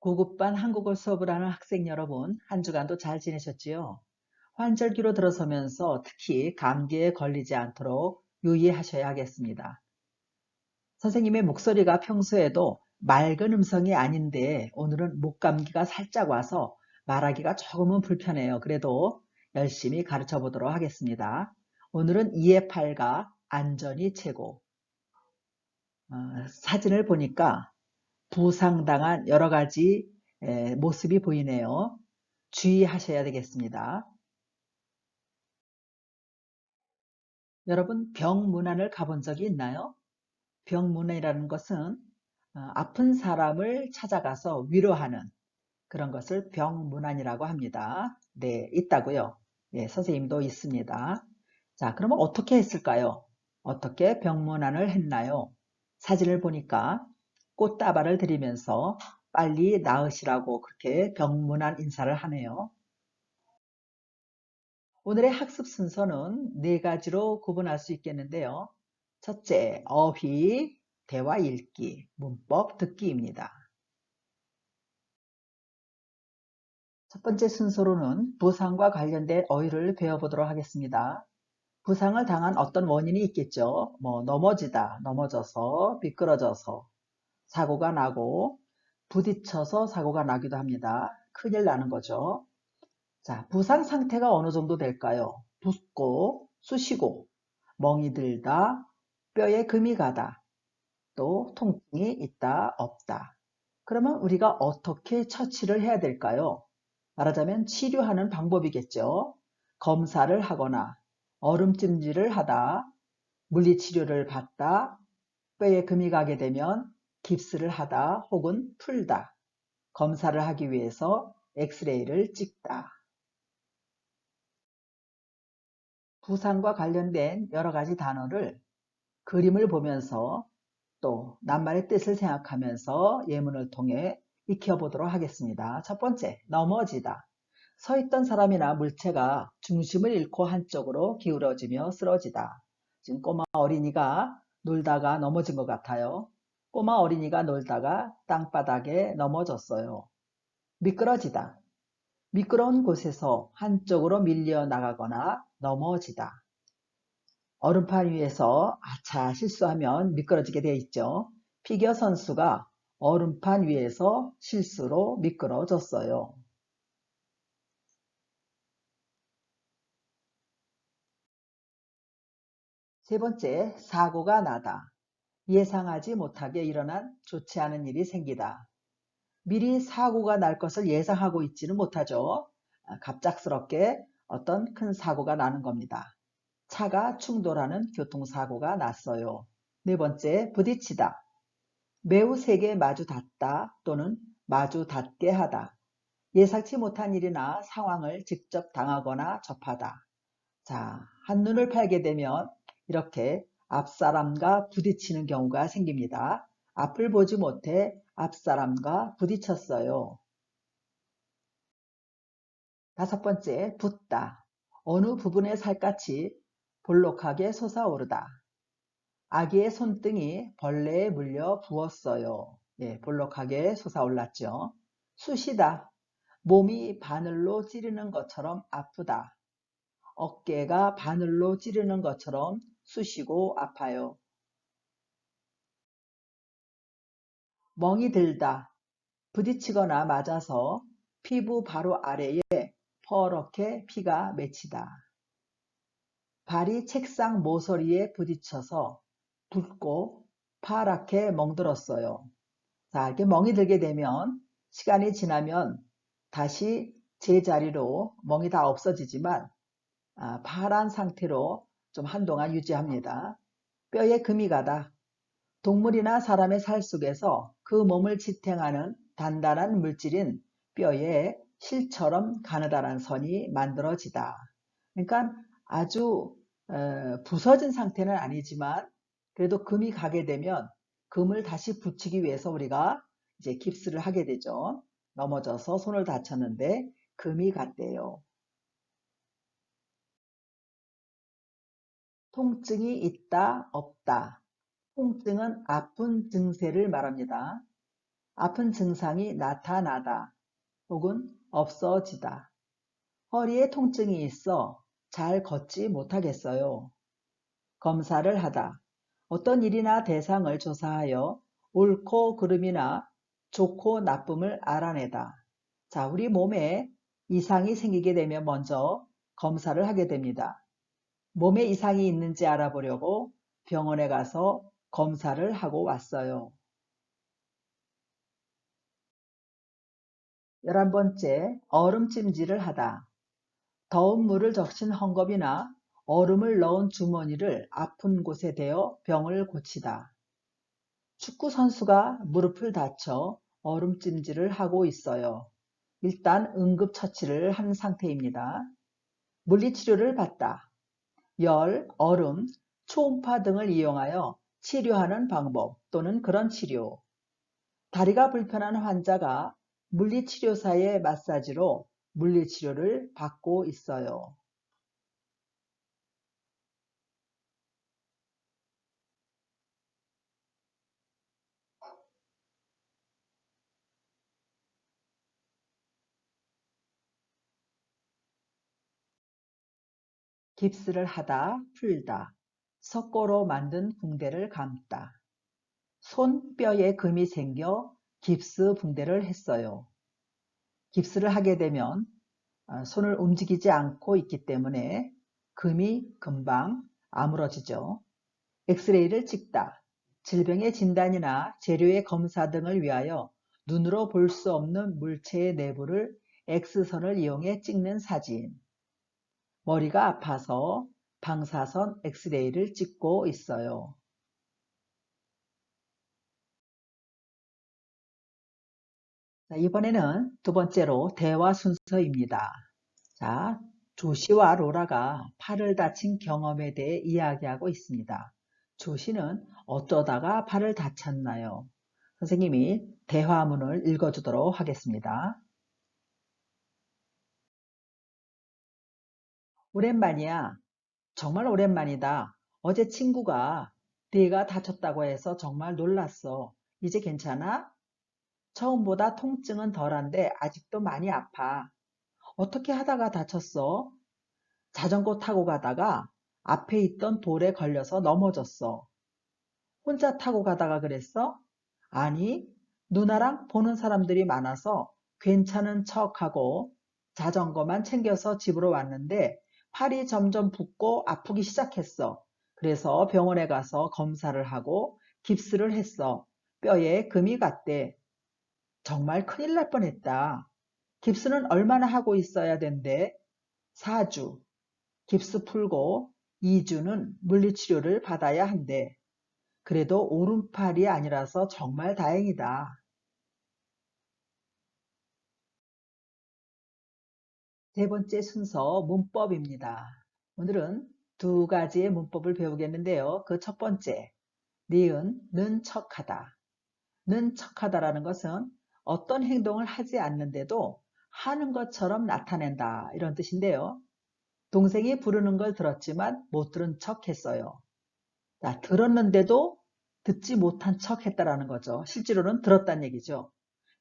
고급반 한국어 수업을 하는 학생 여러분, 한 주간도 잘 지내셨지요? 환절기로 들어서면서 특히 감기에 걸리지 않도록 유의하셔야 하겠습니다. 선생님의 목소리가 평소에도 맑은 음성이 아닌데 오늘은 목감기가 살짝 와서 말하기가 조금은 불편해요. 그래도 열심히 가르쳐 보도록 하겠습니다. 오늘은 2의 8가 안전이 최고. 사진을 보니까 부상당한 여러 가지 모습이 보이네요. 주의하셔야 되겠습니다. 여러분, 병문안을 가본 적이 있나요? 병문안이라는 것은 아픈 사람을 찾아가서 위로하는 그런 것을 병문안이라고 합니다. 네, 있다고요. 네, 선생님도 있습니다. 자, 그러면 어떻게 했을까요? 어떻게 병문안을 했나요? 사진을 보니까 꽃다발을 드리면서 빨리 나으시라고 그렇게 병문안 인사를 하네요. 오늘의 학습 순서는 네 가지로 구분할 수 있겠는데요. 첫째, 어휘, 대화 읽기, 문법 듣기입니다. 첫 번째 순서로는 부상과 관련된 어휘를 배워보도록 하겠습니다. 부상을 당한 어떤 원인이 있겠죠. 넘어지다, 넘어져서, 미끄러져서 사고가 나고, 부딪혀서 사고가 나기도 합니다. 큰일 나는 거죠. 자, 부상 상태가 어느 정도 될까요? 붓고, 쑤시고, 멍이 들다, 뼈에 금이 가다, 또 통증이 있다, 없다. 그러면 우리가 어떻게 처치를 해야 될까요? 말하자면 치료하는 방법이겠죠. 검사를 하거나 얼음찜질을 하다, 물리치료를 받다, 뼈에 금이 가게 되면 깁스를 하다 혹은 풀다, 검사를 하기 위해서 엑스레이를 찍다. 부상과 관련된 여러 가지 단어를 그림을 보면서 또 낱말의 뜻을 생각하면서 예문을 통해 익혀보도록 하겠습니다. 첫 번째, 넘어지다. 서 있던 사람이나 물체가 중심을 잃고 한쪽으로 기울어지며 쓰러지다. 지금 꼬마 어린이가 놀다가 넘어진 것 같아요. 꼬마 어린이가 놀다가 땅바닥에 넘어졌어요. 미끄러지다. 미끄러운 곳에서 한쪽으로 밀려 나가거나 넘어지다. 얼음판 위에서 아차 실수하면 미끄러지게 되어 있죠. 피겨 선수가 얼음판 위에서 실수로 미끄러졌어요. 세 번째, 사고가 나다. 예상하지 못하게 일어난 좋지 않은 일이 생기다. 미리 사고가 날 것을 예상하고 있지는 못하죠. 갑작스럽게 어떤 큰 사고가 나는 겁니다. 차가 충돌하는 교통사고가 났어요. 네 번째, 부딪히다. 매우 세게 마주 닿다 또는 마주 닿게 하다. 예상치 못한 일이나 상황을 직접 당하거나 접하다. 자, 한눈을 팔게 되면 이렇게 앞사람과 부딪히는 경우가 생깁니다. 앞을 보지 못해 앞사람과 부딪혔어요. 다섯 번째, 붓다. 어느 부분에 살갗이 볼록하게 솟아오르다. 아기의 손등이 벌레에 물려 부었어요. 예, 볼록하게 솟아올랐죠. 쑤시다. 몸이 바늘로 찌르는 것처럼 아프다. 어깨가 바늘로 찌르는 것처럼 쑤시고 아파요. 멍이 들다. 부딪히거나 맞아서 피부 바로 아래에 퍼렇게 피가 맺히다. 발이 책상 모서리에 부딪혀서 붓고 파랗게 멍들었어요. 자, 이렇게 멍이 들게 되면 시간이 지나면 다시 제자리로 멍이 다 없어지지만 파란 상태로 좀 한동안 유지합니다. 뼈에 금이 가다. 동물이나 사람의 살 속에서 그 몸을 지탱하는 단단한 물질인 뼈에 실처럼 가느다란 선이 만들어지다. 그러니까 아주 부서진 상태는 아니지만 그래도 금이 가게 되면 금을 다시 붙이기 위해서 우리가 이제 깁스를 하게 되죠. 넘어져서 손을 다쳤는데 금이 갔대요. 통증이 있다, 없다. 통증은 아픈 증세를 말합니다. 아픈 증상이 나타나다 혹은 없어지다. 허리에 통증이 있어 잘 걷지 못하겠어요. 검사를 하다. 어떤 일이나 대상을 조사하여 옳고 그름이나 좋고 나쁨을 알아내다. 자, 우리 몸에 이상이 생기게 되면 먼저 검사를 하게 됩니다. 몸에 이상이 있는지 알아보려고 병원에 가서 검사를 하고 왔어요. 11번째, 얼음찜질을 하다. 더운 물을 적신 헝겊이나 얼음을 넣은 주머니를 아픈 곳에 대어 병을 고치다. 축구 선수가 무릎을 다쳐 얼음찜질을 하고 있어요. 일단 응급처치를 한 상태입니다. 물리치료를 받다. 열, 얼음, 초음파 등을 이용하여 치료하는 방법 또는 그런 치료. 다리가 불편한 환자가 물리치료사의 마사지로 물리치료를 받고 있어요. 깁스를 하다, 풀다. 석고로 만든 붕대를 감다. 손뼈에 금이 생겨 깁스 붕대를 했어요. 깁스를 하게 되면 손을 움직이지 않고 있기 때문에 금이 금방 아물어지죠. 엑스레이를 찍다. 질병의 진단이나 재료의 검사 등을 위하여 눈으로 볼 수 없는 물체의 내부를 X선을 이용해 찍는 사진. 머리가 아파서 방사선 엑스레이를 찍고 있어요. 자, 이번에는 두 번째로 대화 순서입니다. 자, 조시와 로라가 팔을 다친 경험에 대해 이야기하고 있습니다. 조시는 어쩌다가 팔을 다쳤나요? 선생님이 대화문을 읽어주도록 하겠습니다. 오랜만이야. 정말 오랜만이다. 어제 친구가 네가 다쳤다고 해서 정말 놀랐어. 이제 괜찮아? 처음보다 통증은 덜한데 아직도 많이 아파. 어떻게 하다가 다쳤어? 자전거 타고 가다가 앞에 있던 돌에 걸려서 넘어졌어. 혼자 타고 가다가 그랬어? 아니, 누나랑 보는 사람들이 많아서 괜찮은 척하고 자전거만 챙겨서 집으로 왔는데 팔이 점점 붓고 아프기 시작했어. 그래서 병원에 가서 검사를 하고 깁스를 했어. 뼈에 금이 갔대. 정말 큰일 날 뻔했다. 깁스는 얼마나 하고 있어야 된대? 4주. 깁스 풀고 2주는 물리치료를 받아야 한대. 그래도 오른팔이 아니라서 정말 다행이다. 세 번째 순서 문법입니다. 오늘은 두 가지의 문법을 배우겠는데요. 그 첫 번째, 니은 척하다. 는 척하다라는 것은 어떤 행동을 하지 않는데도 하는 것처럼 나타낸다 이런 뜻인데요. 동생이 부르는 걸 들었지만 못 들은 척 했어요. 자, 들었는데도 듣지 못한 척 했다라는 거죠. 실제로는 들었다는 얘기죠.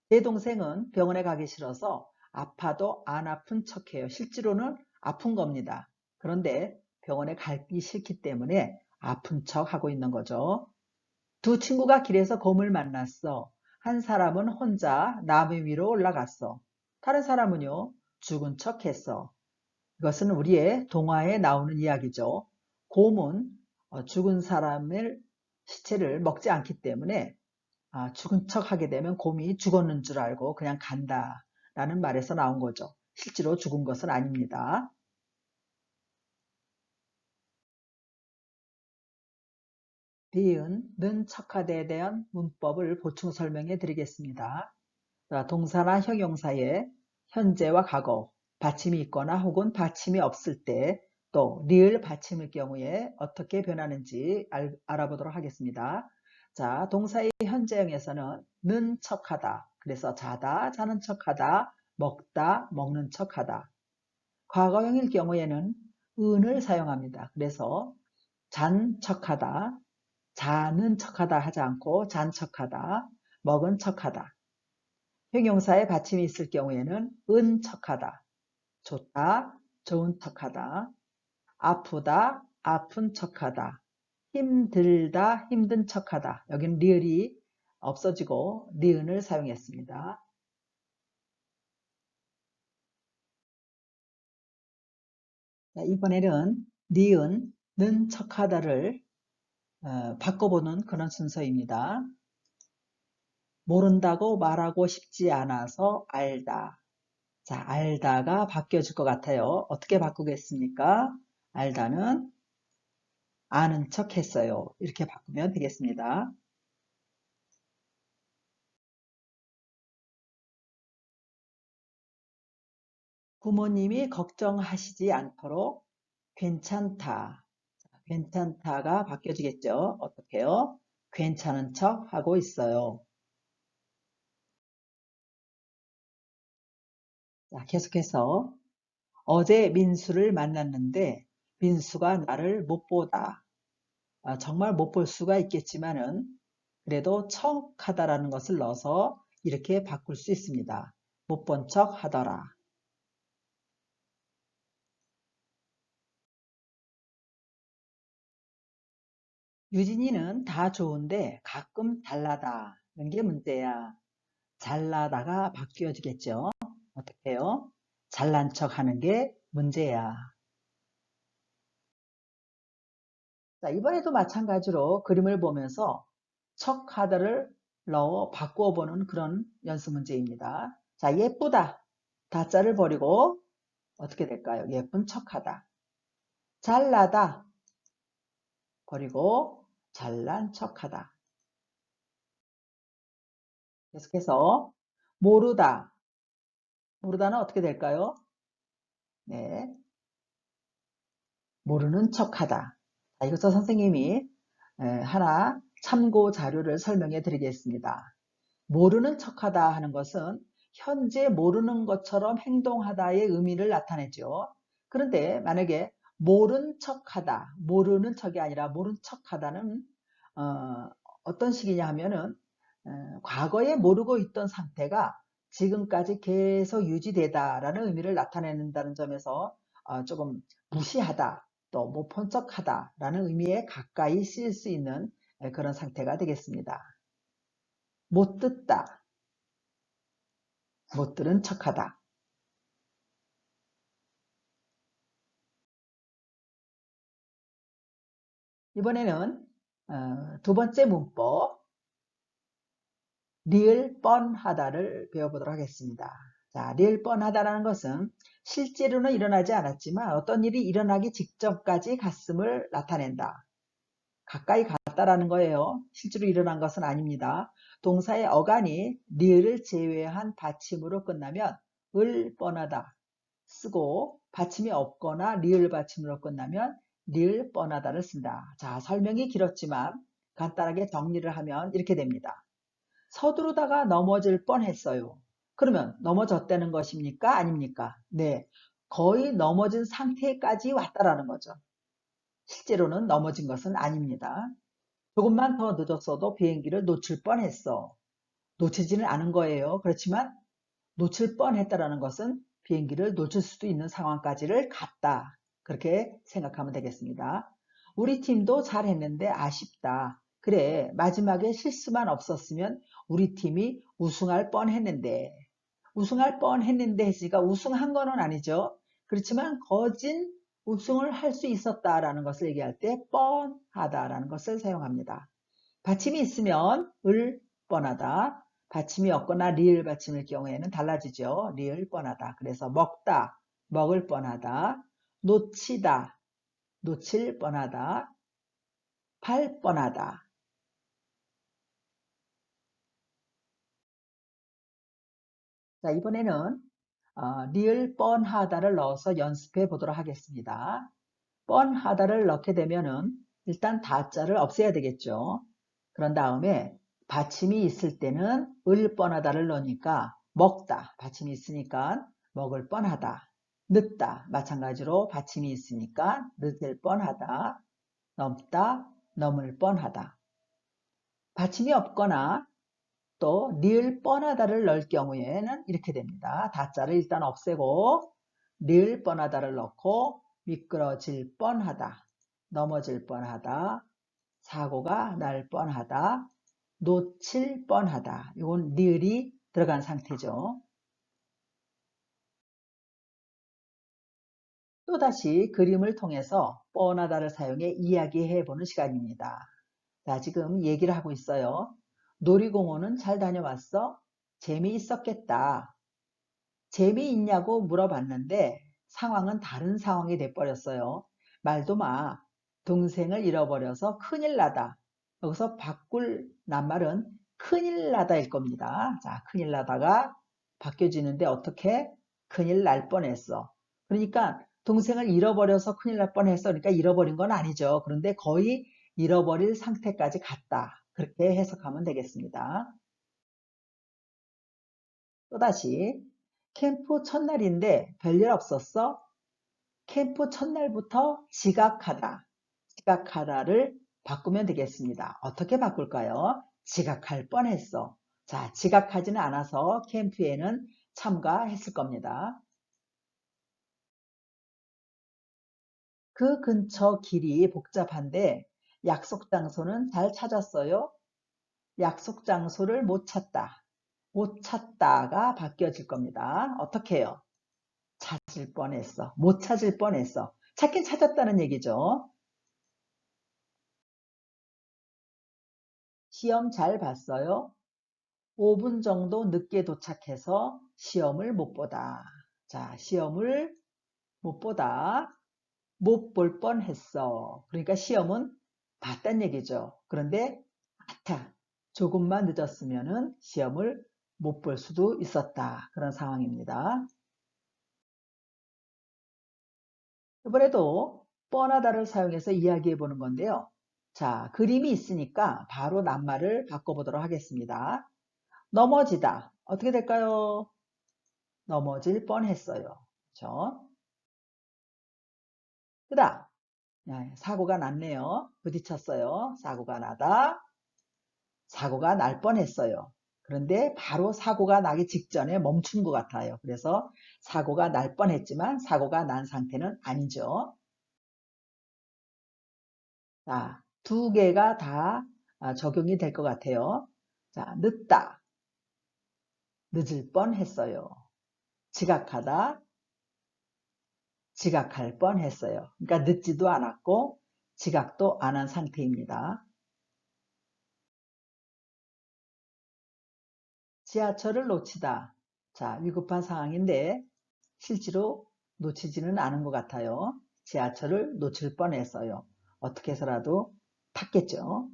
내 동생은 병원에 가기 싫어서 아파도 안 아픈 척해요. 실제로는 아픈 겁니다. 그런데 병원에 가기 싫기 때문에 아픈 척 하고 있는 거죠. 두 친구가 길에서 곰을 만났어. 한 사람은 혼자 나무 위로 올라갔어. 다른 사람은요, 죽은 척 했어. 이것은 우리의 동화에 나오는 이야기죠. 곰은 죽은 사람의 시체를 먹지 않기 때문에 죽은 척 하게 되면 곰이 죽었는 줄 알고 그냥 간다 라는 말에서 나온 거죠. 실제로 죽은 것은 아닙니다. 는 척하다에 대한 문법을 보충 설명해 드리겠습니다. 동사나 형용사에 현재와 과거, 받침이 있거나 혹은 받침이 없을 때, 또 리을 받침일 경우에 어떻게 변하는지 알아보도록 하겠습니다. 자, 동사의 현재형에서는 는 척하다. 그래서 자다, 자는 척하다, 먹다, 먹는 척하다. 과거형일 경우에는 은을 사용합니다. 그래서 잔 척하다, 자는 척하다 하지 않고 잔 척하다, 먹은 척하다. 형용사에 받침이 있을 경우에는 은 척하다, 좋다, 좋은 척하다, 아프다, 아픈 척하다, 힘들다, 힘든 척하다. 여기는 리을이 없어지고 니은을 사용했습니다. 자, 이번에는 니은, 는 척하다를 바꿔보는 그런 순서입니다. 모른다고 말하고 싶지 않아서 알다. 자, 알다가 바뀌어질 것 같아요. 어떻게 바꾸겠습니까? 알다는 아는 척 했어요. 이렇게 바꾸면 되겠습니다. 부모님이 걱정하시지 않도록 괜찮다. 괜찮다가 바뀌어지겠죠. 어떻게요? 괜찮은 척 하고 있어요. 자, 계속해서 어제 민수를 만났는데 민수가 나를 못 보다. 정말 못 볼 수가 있겠지만은 그래도 척하다라는 것을 넣어서 이렇게 바꿀 수 있습니다. 못 본 척 하더라. 유진이는 다 좋은데 가끔 달라다는 게 문제야. 잘나다가 바뀌어지겠죠. 어떻게 해요? 잘난 척 하는 게 문제야. 자, 이번에도 마찬가지로 그림을 보면서 척하다를 넣어 바꾸어 보는 그런 연습 문제입니다. 자, 예쁘다. 다자를 버리고 어떻게 될까요? 예쁜 척하다. 잘나다. 버리고 잘난 척하다. 계속해서 모르다. 모르다는 어떻게 될까요? 네, 모르는 척하다. 자, 이것도 선생님이 하나 참고 자료를 설명해 드리겠습니다. 모르는 척하다 하는 것은 현재 모르는 것처럼 행동하다의 의미를 나타내죠. 그런데 만약에 모른 척하다, 모르는 척이 아니라 모른 척하다는 어떤 식이냐 하면은 과거에 모르고 있던 상태가 지금까지 계속 유지되다라는 의미를 나타낸다는 점에서 조금 무시하다, 또 못 본 척하다라는 의미에 가까이 쓰일 수 있는 그런 상태가 되겠습니다. 못 듣다, 못 들은 척하다. 이번에는 두 번째 문법 리을 뻔하다를 배워보도록 하겠습니다. 자, 리을 뻔하다라는 것은 실제로는 일어나지 않았지만 어떤 일이 일어나기 직전까지 갔음을 나타낸다. 가까이 갔다라는 거예요. 실제로 일어난 것은 아닙니다. 동사의 어간이 리을을 제외한 받침으로 끝나면 을 뻔하다 쓰고 받침이 없거나 리을 받침으로 끝나면 리을 뻔하다를 쓴다. 자, 설명이 길었지만 간단하게 정리를 하면 이렇게 됩니다. 서두르다가 넘어질 뻔했어요. 그러면 넘어졌다는 것입니까? 아닙니까? 네, 거의 넘어진 상태까지 왔다라는 거죠. 실제로는 넘어진 것은 아닙니다. 조금만 더 늦었어도 비행기를 놓칠 뻔했어. 놓치지는 않은 거예요. 그렇지만 놓칠 뻔했다라는 것은 비행기를 놓칠 수도 있는 상황까지를 갔다. 그렇게 생각하면 되겠습니다. 우리 팀도 잘했는데 아쉽다. 그래, 마지막에 실수만 없었으면 우리 팀이 우승할 뻔했는데. 우승할 뻔했는데 했으니까 우승한 거는 아니죠. 그렇지만 거진 우승을 할 수 있었다라는 것을 얘기할 때 뻔하다라는 것을 사용합니다. 받침이 있으면 을 뻔하다. 받침이 없거나 리을 받침일 경우에는 달라지죠. 리을 뻔하다. 그래서 먹다, 먹을 뻔하다. 놓치다, 놓칠 뻔하다. 팔 뻔하다. 자, 이번에는 리을 뻔하다를 넣어서 연습해 보도록 하겠습니다. 뻔하다를 넣게 되면은 일단 다자를 없애야 되겠죠. 그런 다음에 받침이 있을 때는 을 뻔하다를 넣으니까 먹다 받침이 있으니까 먹을 뻔하다. 늦다 마찬가지로 받침이 있으니까 늦을 뻔하다. 넘다 넘을 뻔하다. 받침이 없거나 또 리을 뻔하다를 넣을 경우에는 이렇게 됩니다. 다자를 일단 없애고 리을 뻔하다를 넣고 미끄러질 뻔하다, 넘어질 뻔하다, 사고가 날 뻔하다, 놓칠 뻔하다. 이건 리을이 들어간 상태죠. 또다시 그림을 통해서 뻔하다를 사용해 이야기해 보는 시간입니다. 자, 지금 얘기를 하고 있어요. 놀이공원은 잘 다녀왔어? 재미있었겠다. 재미있냐고 물어봤는데 상황은 다른 상황이 돼버렸어요. 말도 마. 동생을 잃어버려서 큰일 나다. 여기서 바꿀 낱말은 큰일 나다일 겁니다. 자, 큰일 나다가 바뀌어지는데 어떻게? 큰일 날 뻔했어. 그러니까 동생을 잃어버려서 큰일 날 뻔했어. 그러니까 잃어버린 건 아니죠. 그런데 거의 잃어버릴 상태까지 갔다. 그렇게 해석하면 되겠습니다. 또다시 캠프 첫날인데 별일 없었어? 캠프 첫날부터 지각하다. 지각하다를 바꾸면 되겠습니다. 어떻게 바꿀까요? 지각할 뻔했어. 자, 지각하지는 않아서 캠프에는 참가했을 겁니다. 그 근처 길이 복잡한데 약속 장소는 잘 찾았어요? 약속 장소를 못 찾다. 못 찾다가 바뀌어질 겁니다. 어떻게 해요? 찾을 뻔했어. 못 찾을 뻔했어. 찾긴 찾았다는 얘기죠. 시험 잘 봤어요? 5분 정도 늦게 도착해서 시험을 못 보다. 자, 시험을 못 보다. 못 볼 뻔했어. 그러니까 시험은 봤단 얘기죠. 그런데 아타, 조금만 늦었으면은 시험을 못 볼 수도 있었다. 그런 상황입니다. 이번에도 뻔하다를 사용해서 이야기해 보는 건데요. 자, 그림이 있으니까 바로 낱말을 바꿔보도록 하겠습니다. 넘어지다. 어떻게 될까요? 넘어질 뻔했어요. 그렇죠? 그다음 사고가 났네요. 부딪혔어요. 사고가 나다. 사고가 날 뻔했어요. 그런데 바로 사고가 나기 직전에 멈춘 것 같아요. 그래서 사고가 날 뻔했지만 사고가 난 상태는 아니죠. 자, 두 개가 다 적용이 될 것 같아요. 자, 늦다. 늦을 뻔했어요. 지각하다. 지각할 뻔했어요. 그러니까 늦지도 않았고 지각도 안 한 상태입니다. 지하철을 놓치다. 자, 위급한 상황인데 실제로 놓치지는 않은 것 같아요. 지하철을 놓칠 뻔했어요. 어떻게 해서라도 탔겠죠.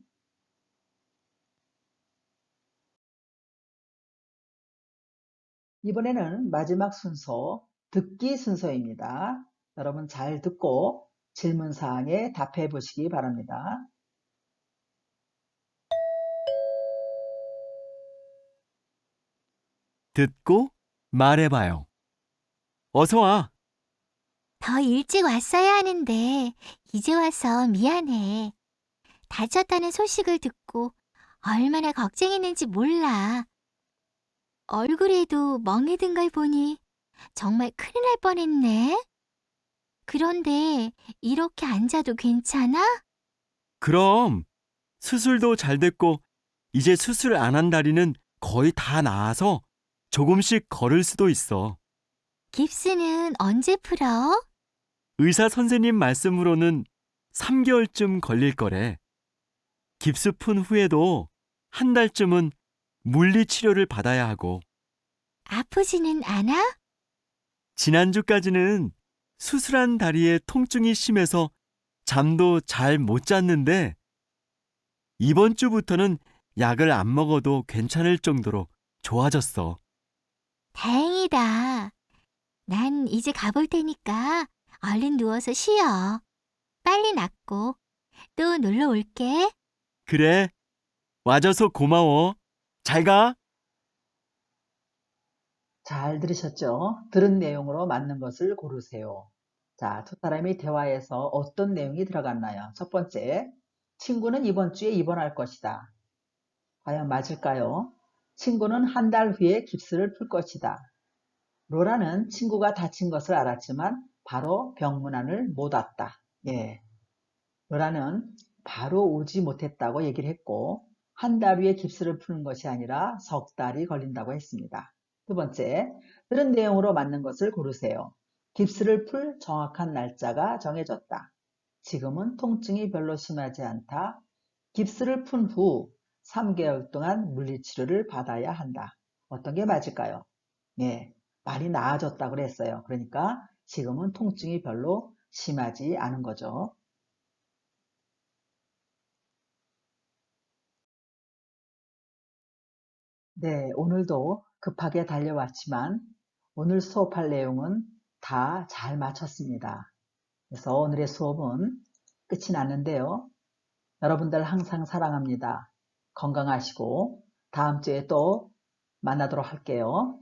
이번에는 마지막 순서, 듣기 순서입니다. 여러분 잘 듣고 질문사항에 답해 보시기 바랍니다. 듣고 말해봐요. 어서 와. 더 일찍 왔어야 하는데 이제 와서 미안해. 다쳤다는 소식을 듣고 얼마나 걱정했는지 몰라. 얼굴에도 멍이 든 걸 보니 정말 큰일 날 뻔했네. 그런데 이렇게 앉아도 괜찮아? 그럼 수술도 잘 됐고 이제 수술 안 한 다리는 거의 다 나아서 조금씩 걸을 수도 있어. 깁스는 언제 풀어? 의사 선생님 말씀으로는 3개월쯤 걸릴 거래. 깁스 푼 후에도 한 달쯤은 물리 치료를 받아야 하고 아프지는 않아? 지난주까지는 수술한 다리에 통증이 심해서 잠도 잘 못 잤는데 이번 주부터는 약을 안 먹어도 괜찮을 정도로 좋아졌어. 다행이다. 난 이제 가볼 테니까 얼른 누워서 쉬어. 빨리 낫고 또 놀러 올게. 그래, 와줘서 고마워. 잘 가. 잘 들으셨죠? 들은 내용으로 맞는 것을 고르세요. 자, 두 사람이 대화에서 어떤 내용이 들어갔나요? 첫 번째, 친구는 이번 주에 입원할 것이다. 과연 맞을까요? 친구는 한 달 후에 깁스를 풀 것이다. 로라는 친구가 다친 것을 알았지만 바로 병문안을 못 왔다. 예. 로라는 바로 오지 못했다고 얘기를 했고 한 달 후에 깁스를 푸는 것이 아니라 석 달이 걸린다고 했습니다. 두 번째, 들은 내용으로 맞는 것을 고르세요. 깁스를 풀 정확한 날짜가 정해졌다. 지금은 통증이 별로 심하지 않다. 깁스를 푼 후 3개월 동안 물리치료를 받아야 한다. 어떤 게 맞을까요? 예, 많이 나아졌다고 그랬어요. 그러니까 지금은 통증이 별로 심하지 않은 거죠. 네, 오늘도 급하게 달려왔지만 오늘 수업할 내용은 다 잘 마쳤습니다. 그래서 오늘의 수업은 끝이 났는데요. 여러분들 항상 사랑합니다. 건강하시고 다음 주에 또 만나도록 할게요.